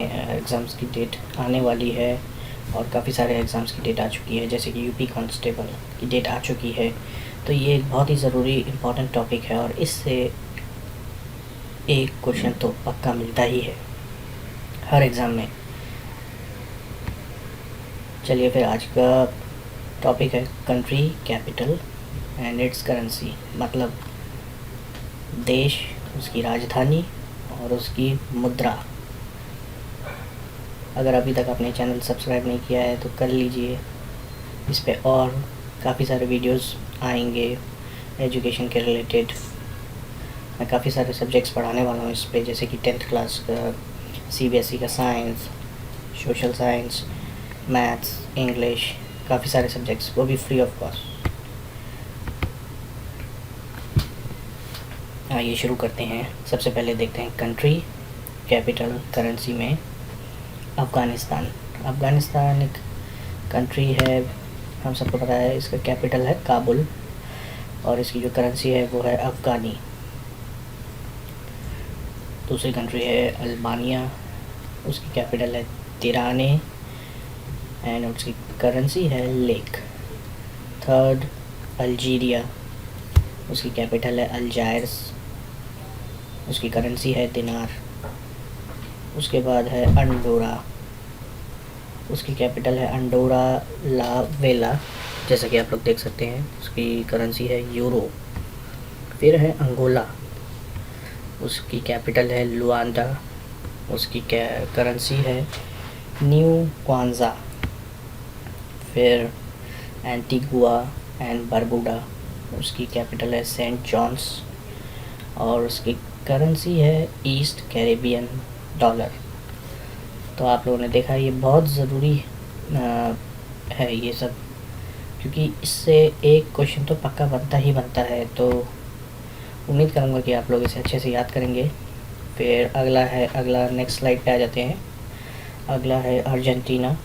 Exams की date आने वाली है और काफ़ी सारे एग्ज़ाम्स की डेट आ चुकी है, जैसे कि यूपी कांस्टेबल की डेट आ चुकी है। तो ये एक बहुत ही ज़रूरी इम्पोर्टेंट टॉपिक है और इससे एक क्वेश्चन तो पक्का मिलता ही है हर एग्ज़ाम में। चलिए फिर आज का टॉपिक है country capital and it's currency, मतलब देश, उसकी राजधानी और उसकी मुद्रा। अगर अभी तक आपने चैनल सब्सक्राइब नहीं किया है तो कर लीजिए। इस पे और काफ़ी सारे वीडियोस आएंगे एजुकेशन के रिलेटेड। मैं काफ़ी सारे सब्जेक्ट्स पढ़ाने वाला हूँ इस पे, जैसे कि 10th क्लास का सीबीएसई का science, social science, maths, English, काफ़ी सारे सब्जेक्ट्स, वो भी फ्री ऑफ कॉस्ट। आइए शुरू करते हैं। सबसे पहले देखते हैं कंट्री कैपिटल करेंसी में अफ़गानिस्तान। अफ़गानिस्तान एक कंट्री है, हम सबको पता है। इसका कैपिटल है काबुल और इसकी जो करेंसी है वो है अफ़गानी। दूसरी कंट्री है अल्बानिया, उसकी कैपिटल है तिराने एंड उसकी करेंसी है लेक। थर्ड अल्जीरिया, उसकी कैपिटल है अल्जायर्स, उसकी करेंसी है दिनार। उसके बाद है अंडोरा, उसकी कैपिटल है अंडोरा ला वेला, जैसा कि आप लोग देख सकते हैं। उसकी करेंसी है यूरो। फिर है अंगोला, उसकी कैपिटल है लुआंडा, उसकी करेंसी है न्यू क्वांजा। फिर एंटीगुआ एंड बारबुडा, उसकी कैपिटल है सेंट जॉन्स और उसकी करेंसी है ईस्ट कैरेबियन डॉलर। तो आप लोगों ने देखा, ये बहुत ज़रूरी है ये सब, क्योंकि इससे एक क्वेश्चन तो पक्का बनता ही बनता है। तो उम्मीद करूँगा कि आप लोग इसे अच्छे से याद करेंगे। फिर अगला नेक्स्ट स्लाइड पे आ जाते हैं। अगला है अर्जेंटीना,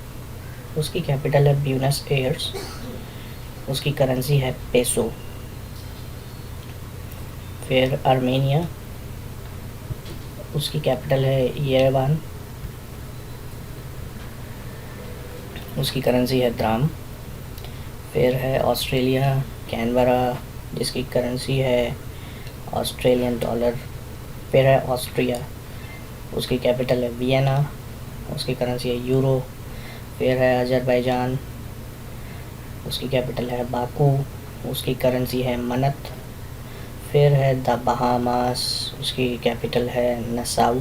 उसकी कैपिटल है ब्यूनस एयर्स, उसकी करेंसी है पेसो। फिर आर्मेनिया, उसकी कैपिटल है येरेवान, उसकी करेंसी है द्राम। फिर है ऑस्ट्रेलिया, कैनबरा, जिसकी करेंसी है ऑस्ट्रेलियन डॉलर। फिर है ऑस्ट्रिया, उसकी कैपिटल है वियना, उसकी करेंसी है यूरो। फिर है अजरबैजान, उसकी कैपिटल है बाकू, उसकी करेंसी है मनत। फिर है द बहामास, उसकी कैपिटल है नसाउ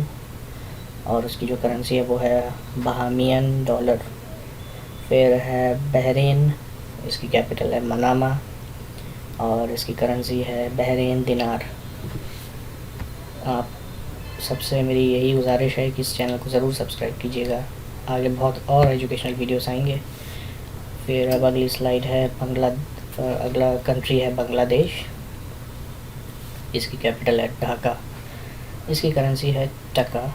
और उसकी जो करेंसी है वो है बहामियन डॉलर। फिर है बहरीन, इसकी कैपिटल है मनामा और इसकी करेंसी है बहरीन दिनार। आप सबसे मेरी यही गुजारिश है कि इस चैनल को ज़रूर सब्सक्राइब कीजिएगा, आगे बहुत और एजुकेशनल वीडियोस आएंगे। फिर अब अगली स्लाइड है अगला कंट्री है बांग्लादेश, इसकी कैपिटल है ढाका, इसकी करेंसी है टका।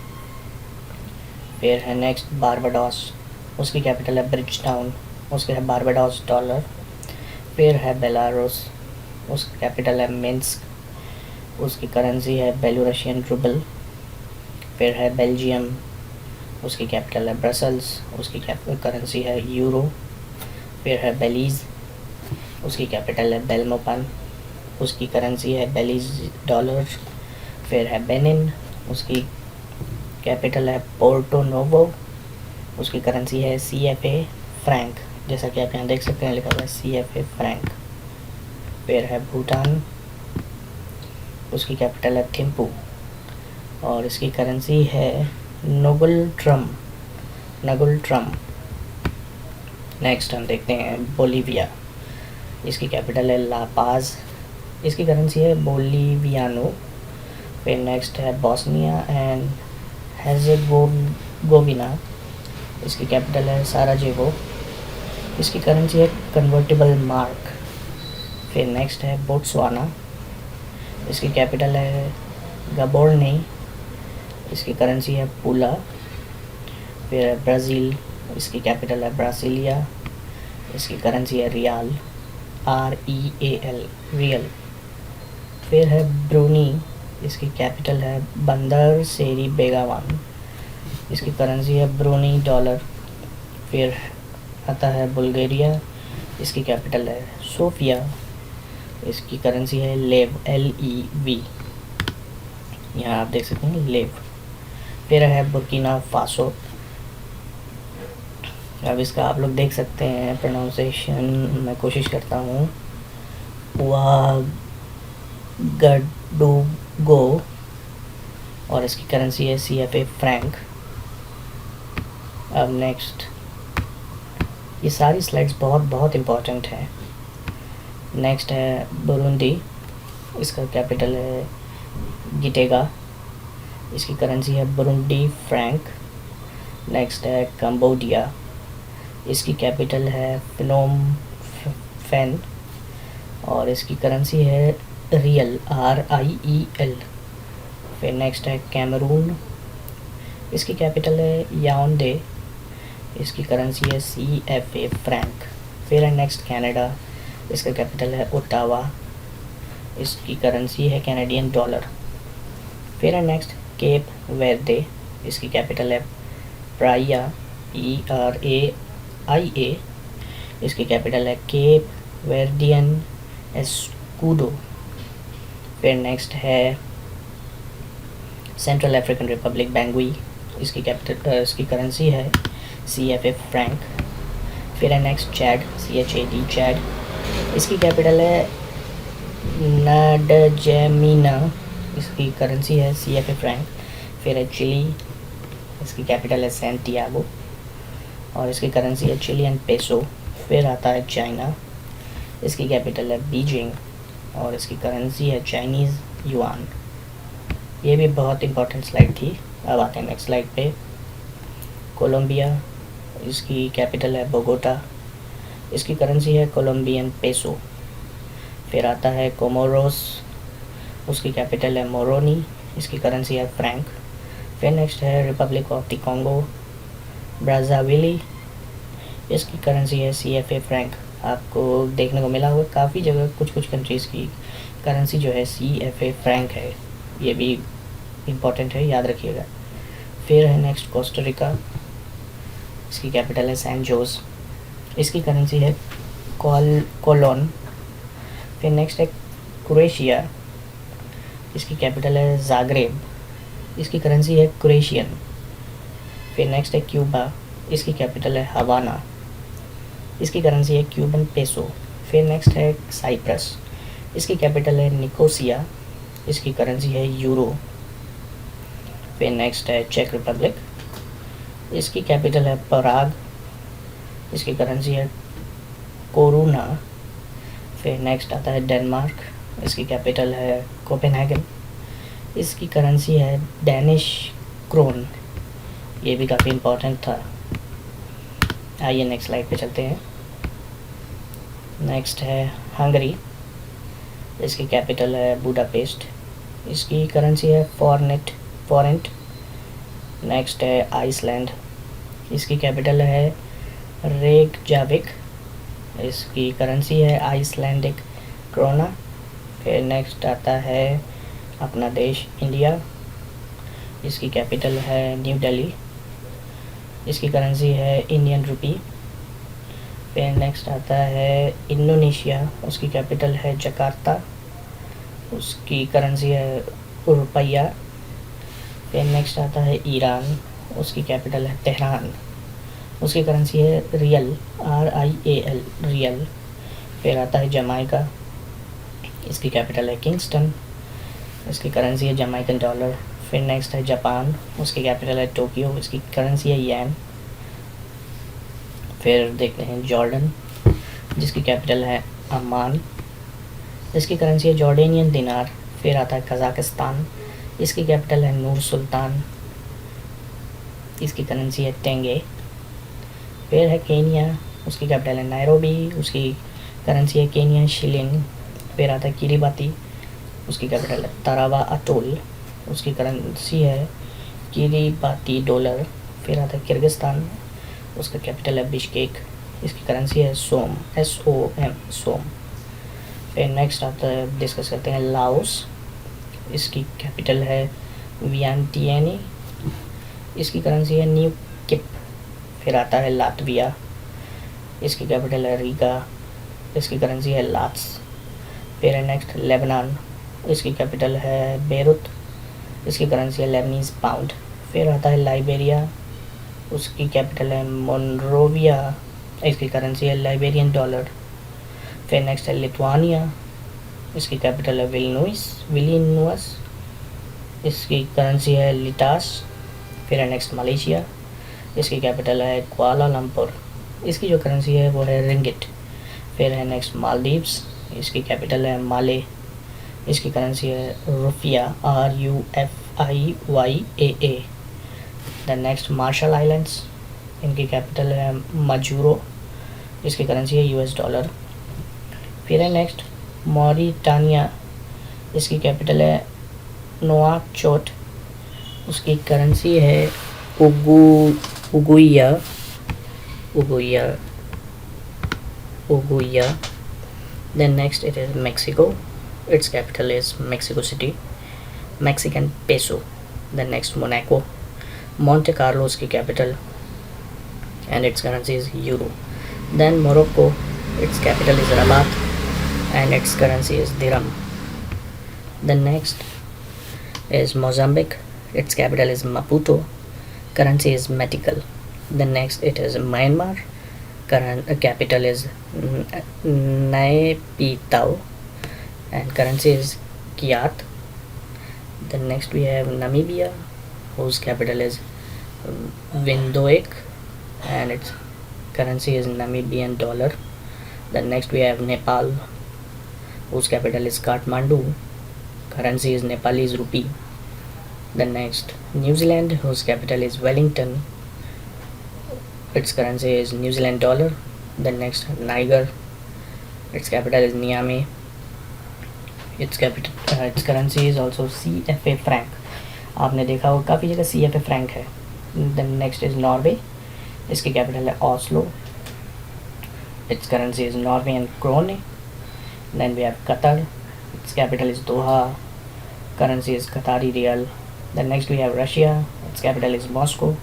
फिर है नेक्स्ट बारबाडोस, उसकी कैपिटल है ब्रिज टाउन, उसके है बारबाडोस डॉलर। फिर है बेलारूस, उसकी कैपिटल है मिन्स्क, उसकी करेंसी है बेलोरशियन रूबल। फिर है बेल्जियम, उसकी कैपिटल है ब्रसल्स, उसकी करेंसी है यूरो। फिर है बेलीज़, उसकी कैपिटल है बेल्मोपन, उसकी करेंसी है बेलीज़ डॉलर। फिर है बेनिन, उसकी कैपिटल है पोर्टो नोवो, उसकी करेंसी है CFA फ्रैंक, जैसा कि आप यहाँ देख सकते हैं लिखा हुआ है CFA फ्रैंक। फिर है भूटान, उसकी कैपिटल है थिम्पू और इसकी करेंसी है नगुल ट्रम। नेक्स्ट हम देखते हैं बोलीविया, इसकी कैपिटल है ला पाज, इसकी करेंसी है बोलीवियानो। फिर नेक्स्ट है बॉस्निया एंड हेर्ज़ेगोविना, इसकी कैपिटल है साराजेवो, इसकी करेंसी है कन्वर्टिबल मार्क। फिर नेक्स्ट है बोट्सवाना, इसकी कैपिटल है गाबोर्ने, इसकी करेंसी है पुला। फिर है ब्राज़ील, इसकी कैपिटल है ब्रासिलिया, इसकी करेंसी है रियाल, REAL, रियल। फिर है ब्रूनी, इसकी कैपिटल है बंदर सेरी बेगावान, इसकी करेंसी है ब्रूनी डॉलर। फिर आता है बुल्गारिया, इसकी कैपिटल है सोफिया, इसकी करेंसी है लेव, LEV, यहाँ आप देख सकते हैं लेव। फिर है बुर्किना फासो, अब इसका आप लोग देख सकते हैं प्रोनाउंसिएशन, मैं कोशिश करता हूँ, वागाडुगो, और इसकी करेंसी है CFA फ्रैंक। अब नेक्स्ट, ये सारी स्लाइड्स बहुत बहुत इम्पॉर्टेंट हैं। नेक्स्ट है बुरुंडी, इसका कैपिटल है गिटेगा, इसकी करेंसी है बुरुंडी फ्रैंक। नेक्स्ट है कंबोडिया, इसकी कैपिटल है प्नोम फेन, और इसकी करेंसी है रियल, RIEL। फिर नेक्स्ट है कैमरून, इसकी कैपिटल है याओंडे, इसकी करेंसी है CFA फ्रैंक। फिर है नेक्स्ट कनाडा, इसका कैपिटल है ओटावा, इसकी करेंसी है कैनेडियन डॉलर। फिर है नेक्स्ट केप वेर्दे, इसकी कैपिटल है प्राइया, PRAIA, इसकी कैपिटल है केप वेर्डियन एस्कूडो। फिर नेक्स्ट है सेंट्रल अफ्रीकन रिपब्लिक बैंगुई, इसकी कैपिटल इसकी करेंसी है CFA फ्रैंक। फिर है नेक्स्ट चैड, CHAD चैड, इसकी कैपिटल है नाडजेमिना, इसकी करेंसी है CFA फ्रैंक। फिर है चिली, इसकी कैपिटल है सैंटियागो, और इसकी करेंसी है चिलियन पेसो। फिर आता है चाइना, इसकी कैपिटल है बीजिंग, और इसकी करेंसी है चाइनीज़ युआन। ये भी बहुत इंपॉर्टेंट स्लाइड थी। अब आते हैं नेक्स्ट स्लाइड पे। कोलंबिया, इसकी कैपिटल है बोगोटा, इसकी करेंसी है कोलंबियन पेसो। फिर आता है कोमोरोस, उसकी कैपिटल है मोरोनी, इसकी करेंसी है फ्रैंक। फिर नेक्स्ट है रिपब्लिक ऑफ द कॉन्गो ब्राज़ाविली, इसकी करेंसी है CFA फ्रैंक। आपको देखने को मिला होगा काफ़ी जगह कुछ कुछ कंट्रीज़ की करेंसी जो है CFA फ्रैंक है, ये भी इम्पॉर्टेंट है, याद रखिएगा। फिर है नेक्स्ट कोस्टा, इसकी कैपिटल है सैन जोस, इसकी करेंसी है कोलोन। फिर नेक्स्ट है क्रोएशिया, इसकी कैपिटल है ज़ाग्रेब, इसकी करेंसी है क्रोएशियन। फिर नेक्स्ट है क्यूबा, इसकी कैपिटल है हवाना, इसकी करेंसी है क्यूबन पेसो। फिर नेक्स्ट है साइप्रस, इसकी कैपिटल है निकोसिया, इसकी करेंसी है यूरो। फिर नेक्स्ट है चेक रिपब्लिक, इसकी कैपिटल है पराग, इसकी करेंसी है कोरोना। फिर नेक्स्ट आता है डेनमार्क, इसकी कैपिटल है कोपेनहेगन, इसकी करेंसी है डैनिश क्रोन, ये भी काफ़ी इम्पोर्टेंट था। आइए नेक्स्ट स्लाइड पे चलते हैं। नेक्स्ट है हंगरी, इसकी कैपिटल है बुडापेस्ट, इसकी करेंसी है फॉरेंट। नेक्स्ट है आइसलैंड, इसकी कैपिटल है रेकजाविक, इसकी करेंसी है आइसलैंडिक क्रोना। फिर नेक्स्ट आता है अपना देश इंडिया, इसकी कैपिटल है न्यू दिल्ली, इसकी करेंसी है इंडियन रुपी। फिर नेक्स्ट आता है इंडोनेशिया, उसकी कैपिटल है जकार्ता, उसकी करेंसी है रुपया। फिर नेक्स्ट आता है ईरान, उसकी कैपिटल है तेहरान, उसकी करेंसी है रियल, RIAL रियल। फिर आता है जमाइका, इसकी कैपिटल है किंगस्टन, इसकी करेंसी है जमाइकन डॉलर। फिर नेक्स्ट है जापान, उसकी कैपिटल है टोक्यो, इसकी करेंसी है येन। फिर देखते हैं जॉर्डन, जिसकी कैपिटल है अम्मान, इसकी करेंसी है जॉर्डेनियन दिनार। फिर आता है कज़ाकिस्तान, इसकी कैपिटल है नूर सुल्तान, इसकी करेंसी है टेंगे। फिर है केनिया, उसकी कैपिटल है नैरोबी, उसकी करेंसी है केनिया शिलिंग। फिर आता है किरीबाती, उसकी कैपिटल है तारावा अटोल, उसकी करेंसी है किरीबाती डॉलर। फिर आता है किर्गिस्तान, उसका कैपिटल है बिश्केक, इसकी करेंसी है सोम, SOM सोम। फिर नेक्स्ट आता है, डिस्कस करते हैं लाओस, इसकी कैपिटल है वियंटियानी, इसकी करेंसी है न्यू किप। फिर आता है लातविया, इसकी कैपिटल है रीगा, इसकी करेंसी है लात्स। फिर है नेक्स्ट लेबनान, इसकी कैपिटल है बेरुत, इसकी करेंसी है लेबनीज़ पाउंड। फिर आता है लाइबेरिया, उसकी कैपिटल है मोनरोविया, इसकी करेंसी है लाइबेरियन डॉलर। फिर नेक्स्ट है लिथुआनिया, इसकी कैपिटल है विलिनुअस, इसकी करेंसी है लिटास। फिर है नेक्स्ट मलेशिया, इसकी कैपिटल है कुआलालंपुर, इसकी जो करेंसी है वो है रिंगिट। फिर है नेक्स्ट मालदीव्स, इसकी कैपिटल है माले, इसकी करेंसी है rufiyaa RUFIYAA। The next Marshall Islands, इनकी कैपिटल है मजूरो, इसकी करेंसी है US डॉलर। फिर है नेक्स्ट मॉरिटानिया, इसकी कैपिटल है नोआकचोट, उसकी करेंसी है उगुइया। Then next it is Mexico, its capital is Mexico City, Mexican peso. Then next Monaco, Monte Carlo की capital and its currency is euro. Then Morocco, its capital is Rabat and its currency is dirham. Then next is Mozambique, its capital is Maputo, currency is metical. Then next it is Myanmar, capital is Naypyidaw and currency is Kyat. Then next we have Namibia, whose capital is Windhoek and its currency is Namibian dollar. Then next we have Nepal, whose capital is Kathmandu, currency is Nepalese rupee. Then next New Zealand, whose capital is Wellington, its currency is New Zealand dollar. Then next Niger, its capital is Niamey, its currency is also CFA franc. आपने देखा हो काफ़ी जगह CFA franc है. Then next is Norway, इसकी capital है Oslo, its currency is Norwegian krone. Then we have Qatar, its capital is Doha, currency is Qatari riyal. Then next we have Russia, its capital is Moscow,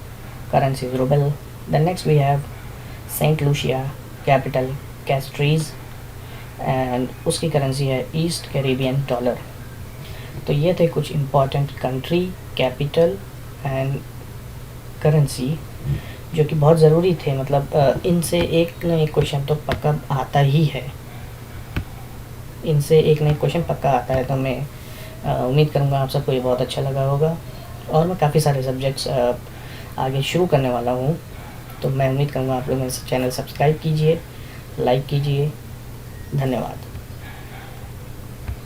currency is ruble. Then next we have Saint Lucia, capital Castries and उसकी currency है east Caribbean dollar. तो ये थे कुछ important country, capital and currency जो कि बहुत ज़रूरी थे. मतलब इनसे एक न एक क्वेश्चन तो पक्का आता ही है, इनसे एक न एक क्वेश्चन पक्का आता है. तो मैं उम्मीद करूँगा आप सबको ये बहुत अच्छा लगा होगा. और मैं काफ़ी सारे सब्जेक्ट्स आगे शुरू करने वाला हूँ, तो मैं उम्मीद करूँगा आप लोग मेरे चैनल सब्सक्राइब कीजिए, लाइक कीजिए. धन्यवाद.